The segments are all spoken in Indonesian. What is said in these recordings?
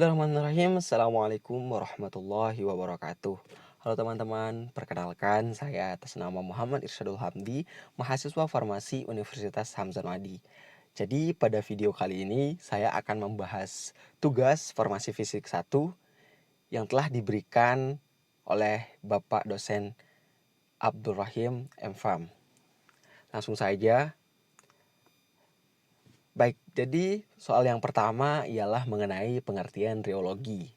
Bismillahirrahmanirrahim. Assalamualaikum warahmatullahi wabarakatuh. Halo teman-teman, perkenalkan saya atas nama Muhammad Irsyadul Hamdi, mahasiswa farmasi Universitas Hamzanwadi. Jadi pada video kali ini saya akan membahas tugas farmasi fisik 1 yang telah diberikan oleh Bapak dosen Abdul Rahim M.Fam. Langsung saja. Baik, jadi soal yang pertama ialah mengenai pengertian reologi.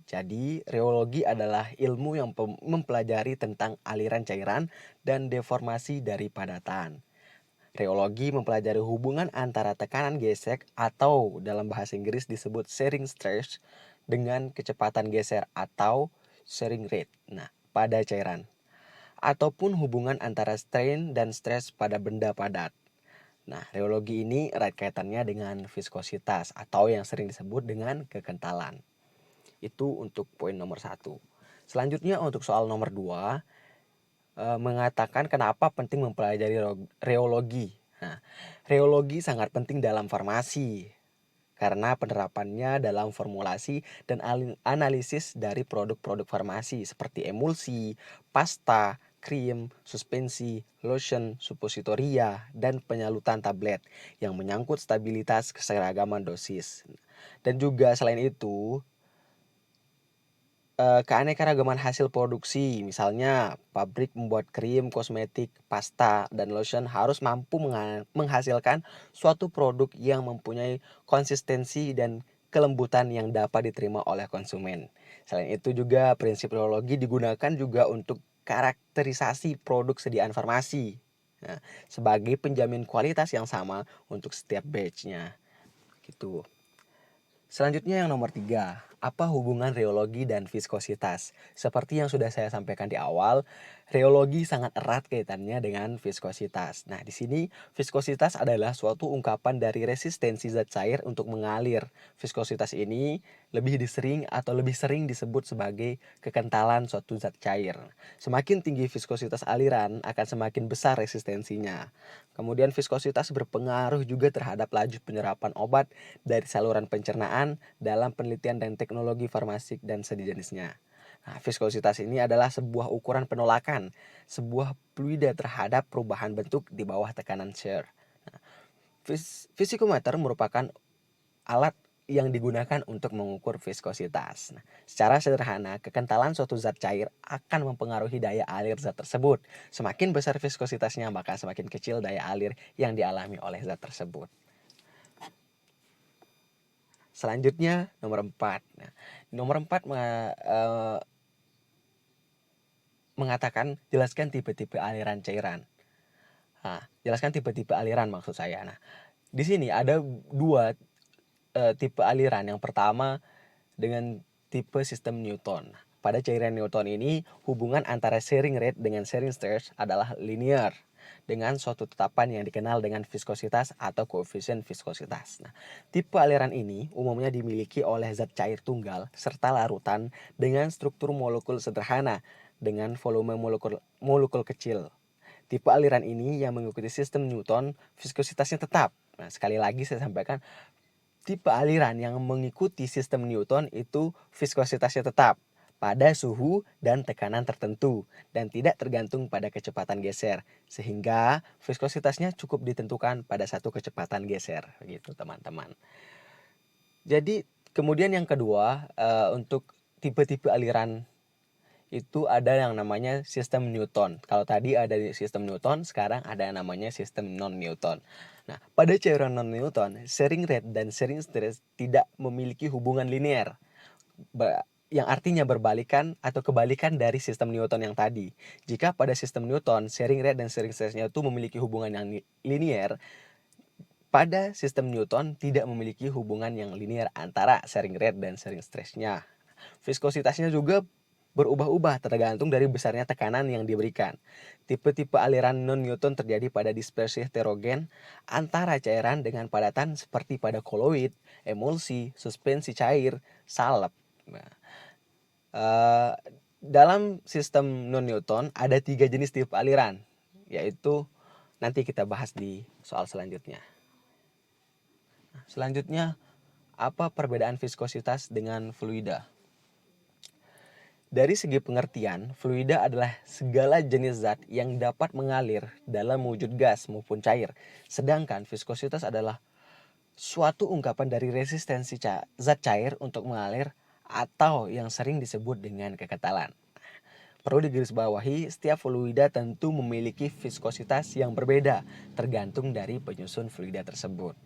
Jadi, reologi adalah ilmu yang mempelajari tentang aliran cairan dan deformasi dari padatan. Reologi mempelajari hubungan antara tekanan gesek atau dalam bahasa Inggris disebut shearing stress dengan kecepatan geser atau shearing rate. Nah, pada cairan. Ataupun hubungan antara strain dan stress pada benda padat. Nah, reologi ini erat kaitannya dengan viskositas atau yang sering disebut dengan kekentalan. Itu untuk poin nomor 1. Selanjutnya untuk soal nomor 2, mengatakan kenapa penting mempelajari reologi. Nah, reologi sangat penting dalam farmasi karena penerapannya dalam formulasi dan analisis dari produk-produk farmasi seperti emulsi, pasta, krim, suspensi, lotion, suppositoria, dan penyalutan tablet yang menyangkut stabilitas keseragaman dosis. Dan juga selain itu, keanekaragaman hasil produksi, misalnya pabrik membuat krim, kosmetik, pasta, dan lotion harus mampu menghasilkan suatu produk yang mempunyai konsistensi dan kelembutan yang dapat diterima oleh konsumen. Selain itu juga prinsip reologi digunakan juga untuk karakterisasi produk sediaan farmasi. Nah, sebagai penjamin kualitas yang sama untuk setiap batch-nya. Gitu. Selanjutnya yang nomor 3, apa hubungan reologi dan viskositas? Seperti yang sudah saya sampaikan di awal, reologi sangat erat kaitannya dengan viskositas. Nah, di sini viskositas adalah suatu ungkapan dari resistensi zat cair untuk mengalir. Viskositas ini lebih sering disebut sebagai kekentalan suatu zat cair. Semakin tinggi viskositas aliran, akan semakin besar resistensinya. Kemudian viskositas berpengaruh juga terhadap laju penyerapan obat dari saluran pencernaan dalam penelitian dan teknologi farmasik dan sejenisnya. Nah, viskositas ini adalah sebuah ukuran penolakan, sebuah fluida terhadap perubahan bentuk di bawah tekanan shear. Nah, fisikometer merupakan alat yang digunakan untuk mengukur viskositas. Nah, secara sederhana, kekentalan suatu zat cair akan mempengaruhi daya alir zat tersebut. Semakin besar viskositasnya, maka semakin kecil daya alir yang dialami oleh zat tersebut. Selanjutnya nomor 4. Nah, nomor 4 mengatakan jelaskan tipe-tipe aliran cairan. Nah, jelaskan tipe-tipe aliran maksud saya. Nah, di sini ada 2 tipe aliran. Yang pertama dengan tipe sistem Newton. Pada cairan Newton ini, hubungan antara shearing rate dengan shearing stress adalah linear dengan suatu tetapan yang dikenal dengan viskositas atau koefisien viskositas. Nah, tipe aliran ini umumnya dimiliki oleh zat cair tunggal serta larutan dengan struktur molekul sederhana dengan volume molekul kecil. Tipe aliran ini yang mengikuti sistem Newton, viskositasnya tetap. Nah, sekali lagi saya sampaikan, tipe aliran yang mengikuti sistem Newton itu viskositasnya tetap pada suhu dan tekanan tertentu dan tidak tergantung pada kecepatan geser, sehingga viskositasnya cukup ditentukan pada satu kecepatan geser gitu teman-teman. Jadi kemudian yang kedua, untuk tipe-tipe aliran itu ada yang namanya sistem Newton. Kalau tadi ada sistem Newton, sekarang ada yang namanya sistem non-Newton. Nah, pada cairan non-Newton, shearing rate dan shearing stress tidak memiliki hubungan linear, yang artinya berbalikan atau kebalikan dari sistem Newton yang tadi. Jika pada sistem Newton, shearing rate dan shearing stress-nya itu memiliki hubungan yang linear, pada sistem Newton tidak memiliki hubungan yang linear antara shearing rate dan shearing stress-nya. Viskositasnya juga berubah-ubah tergantung dari besarnya tekanan yang diberikan. Tipe-tipe aliran non-Newton terjadi pada dispersi heterogen antara cairan dengan padatan seperti pada koloid, emulsi, suspensi cair, salep. Nah, dalam sistem non-Newton ada 3 jenis tipe aliran, yaitu nanti kita bahas di soal selanjutnya. Selanjutnya Apa perbedaan viskositas dengan fluida? Dari segi pengertian, fluida adalah segala jenis zat yang dapat mengalir dalam wujud gas maupun cair. Sedangkan viskositas adalah suatu ungkapan dari resistensi zat cair untuk mengalir atau yang sering disebut dengan kekentalan. Perlu digarisbawahi, setiap fluida tentu memiliki viskositas yang berbeda tergantung dari penyusun fluida tersebut.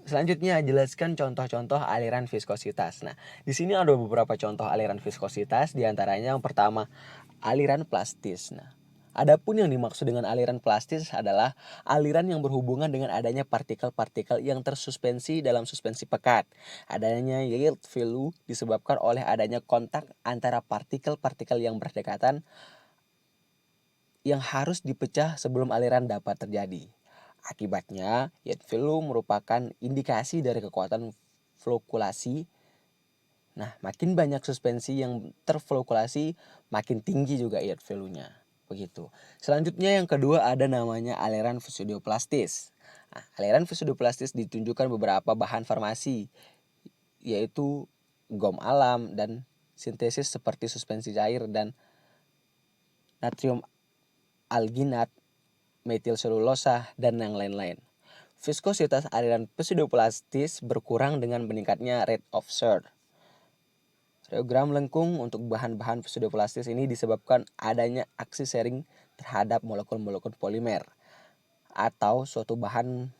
Selanjutnya, jelaskan contoh-contoh aliran viskositas. Nah, di sini ada beberapa contoh aliran viskositas, diantaranya yang pertama, aliran plastis. Nah, adapun yang dimaksud dengan aliran plastis adalah aliran yang berhubungan dengan adanya partikel-partikel yang tersuspensi dalam suspensi pekat. Adanya yield value disebabkan oleh adanya kontak antara partikel-partikel yang berdekatan yang harus dipecah sebelum aliran dapat terjadi. Akibatnya, yield value merupakan indikasi dari kekuatan flokulasi. Nah, makin banyak suspensi yang terflokulasi, makin tinggi juga yield value-nya. Begitu. Selanjutnya yang kedua ada namanya aliran fluidoplastis. Nah, aliran fluidoplastis ditunjukkan beberapa bahan farmasi, yaitu gom alam dan sintesis seperti suspensi cair dan natrium alginat, metil selulosa, dan yang lain-lain. Viskositas aliran pseudoplastis berkurang dengan meningkatnya rate of surge. Reogram lengkung untuk bahan-bahan pseudoplastis ini disebabkan adanya aksi sharing terhadap molekul-molekul polimer atau suatu bahan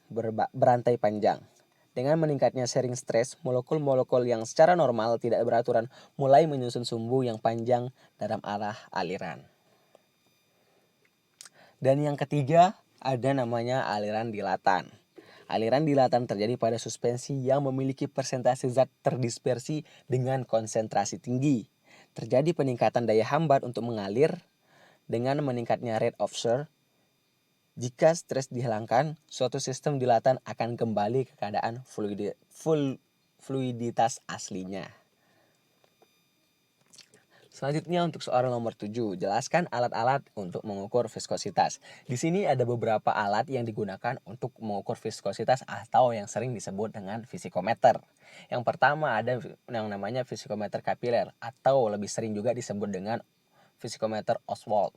berantai panjang. Dengan meningkatnya sharing stres, molekul-molekul yang secara normal tidak beraturan mulai menyusun sumbu yang panjang dalam arah aliran. Dan yang ketiga ada namanya aliran dilatan. Aliran dilatan terjadi pada suspensi yang memiliki persentase zat terdispersi dengan konsentrasi tinggi. Terjadi peningkatan daya hambat untuk mengalir dengan meningkatnya rate of surge. Jika stres dihilangkan, suatu sistem dilatan akan kembali ke keadaan fluiditas aslinya. Selanjutnya untuk soal nomor 7, jelaskan alat-alat untuk mengukur viskositas. Di sini ada beberapa alat yang digunakan untuk mengukur viskositas atau yang sering disebut dengan visikometer. Yang pertama ada yang namanya visikometer kapiler atau lebih sering juga disebut dengan visikometer Oswald.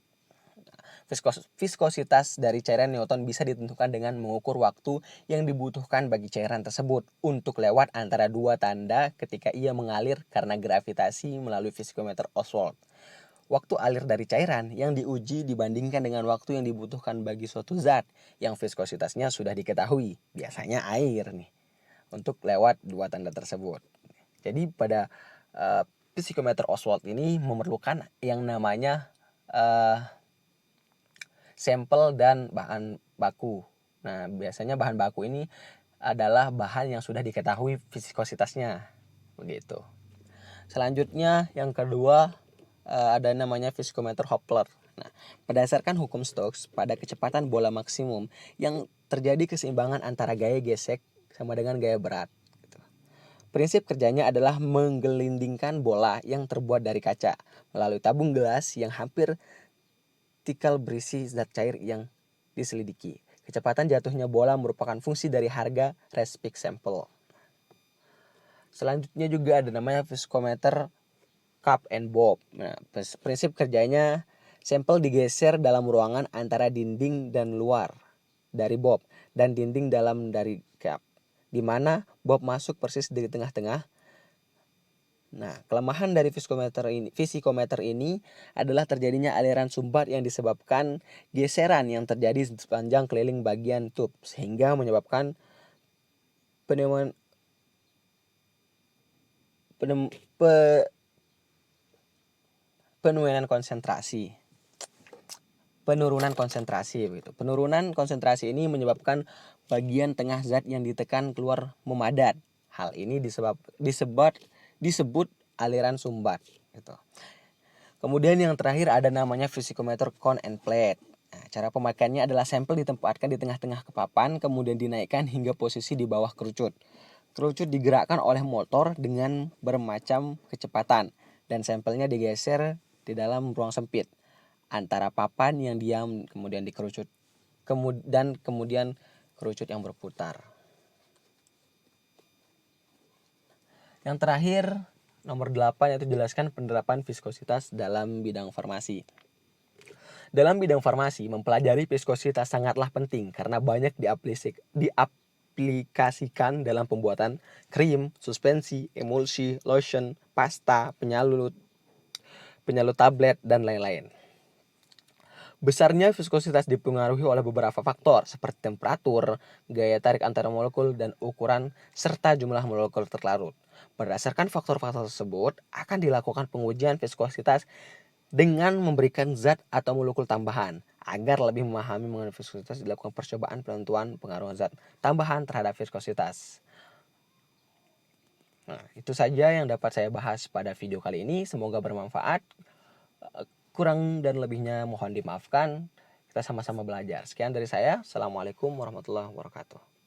Viskositas dari cairan Newton bisa ditentukan dengan mengukur waktu yang dibutuhkan bagi cairan tersebut untuk lewat antara dua tanda ketika ia mengalir karena gravitasi melalui viskometer Oswald. Waktu alir dari cairan yang diuji dibandingkan dengan waktu yang dibutuhkan bagi suatu zat yang viskositasnya sudah diketahui, biasanya air nih, untuk lewat dua tanda tersebut. Jadi pada viskometer Oswald ini memerlukan yang namanya sampel dan bahan baku. Nah, biasanya bahan baku ini adalah bahan yang sudah diketahui viskositasnya. Begitu. Selanjutnya yang kedua ada namanya viskometer Hopler. Nah, berdasarkan hukum Stokes, pada kecepatan bola maksimum yang terjadi keseimbangan antara gaya gesek sama dengan gaya berat. Gitu. Prinsip kerjanya adalah menggelindingkan bola yang terbuat dari kaca melalui tabung gelas yang hampir tikal berisi zat cair yang diselidiki. Kecepatan jatuhnya bola merupakan fungsi dari harga rest peak sample. Selanjutnya juga ada namanya viskometer cup and bob. Nah, prinsip kerjanya sampel digeser dalam ruangan antara dinding dan luar dari bob dan dinding dalam dari cup, di mana bob masuk persis di tengah-tengah. Nah, kelemahan dari visikometer ini adalah terjadinya aliran sumbat yang disebabkan geseran yang terjadi sepanjang keliling bagian tube sehingga menyebabkan penurunan konsentrasi. Begitu. Penurunan konsentrasi ini menyebabkan bagian tengah zat yang ditekan keluar memadat. Hal ini disebut aliran sumbat gitu. Kemudian yang terakhir ada namanya visikometer cone and plate. Nah, cara pemakaiannya adalah sampel ditempatkan di tengah-tengah kepapan kemudian dinaikkan hingga posisi di bawah kerucut. Kerucut digerakkan oleh motor dengan bermacam kecepatan dan sampelnya digeser di dalam ruang sempit antara papan yang diam kemudian dikerucut dan kemudian kerucut yang berputar. Yang terakhir, nomor 8, yaitu jelaskan penerapan viskositas dalam bidang farmasi. Dalam bidang farmasi, mempelajari viskositas sangatlah penting karena banyak diaplikasikan dalam pembuatan krim, suspensi, emulsi, lotion, pasta, penyalut tablet, dan lain-lain. Besarnya viskositas dipengaruhi oleh beberapa faktor seperti temperatur, gaya tarik antara molekul, dan ukuran serta jumlah molekul terlarut. Berdasarkan faktor-faktor tersebut, akan dilakukan pengujian viskositas dengan memberikan zat atau molekul tambahan. Agar lebih memahami mengenai viskositas, dilakukan percobaan penentuan pengaruh zat tambahan terhadap viskositas. Nah, itu saja yang dapat saya bahas pada video kali ini. Semoga bermanfaat. Kurang dan lebihnya mohon dimaafkan. Kita sama-sama belajar. Sekian dari saya. Assalamualaikum warahmatullahi wabarakatuh.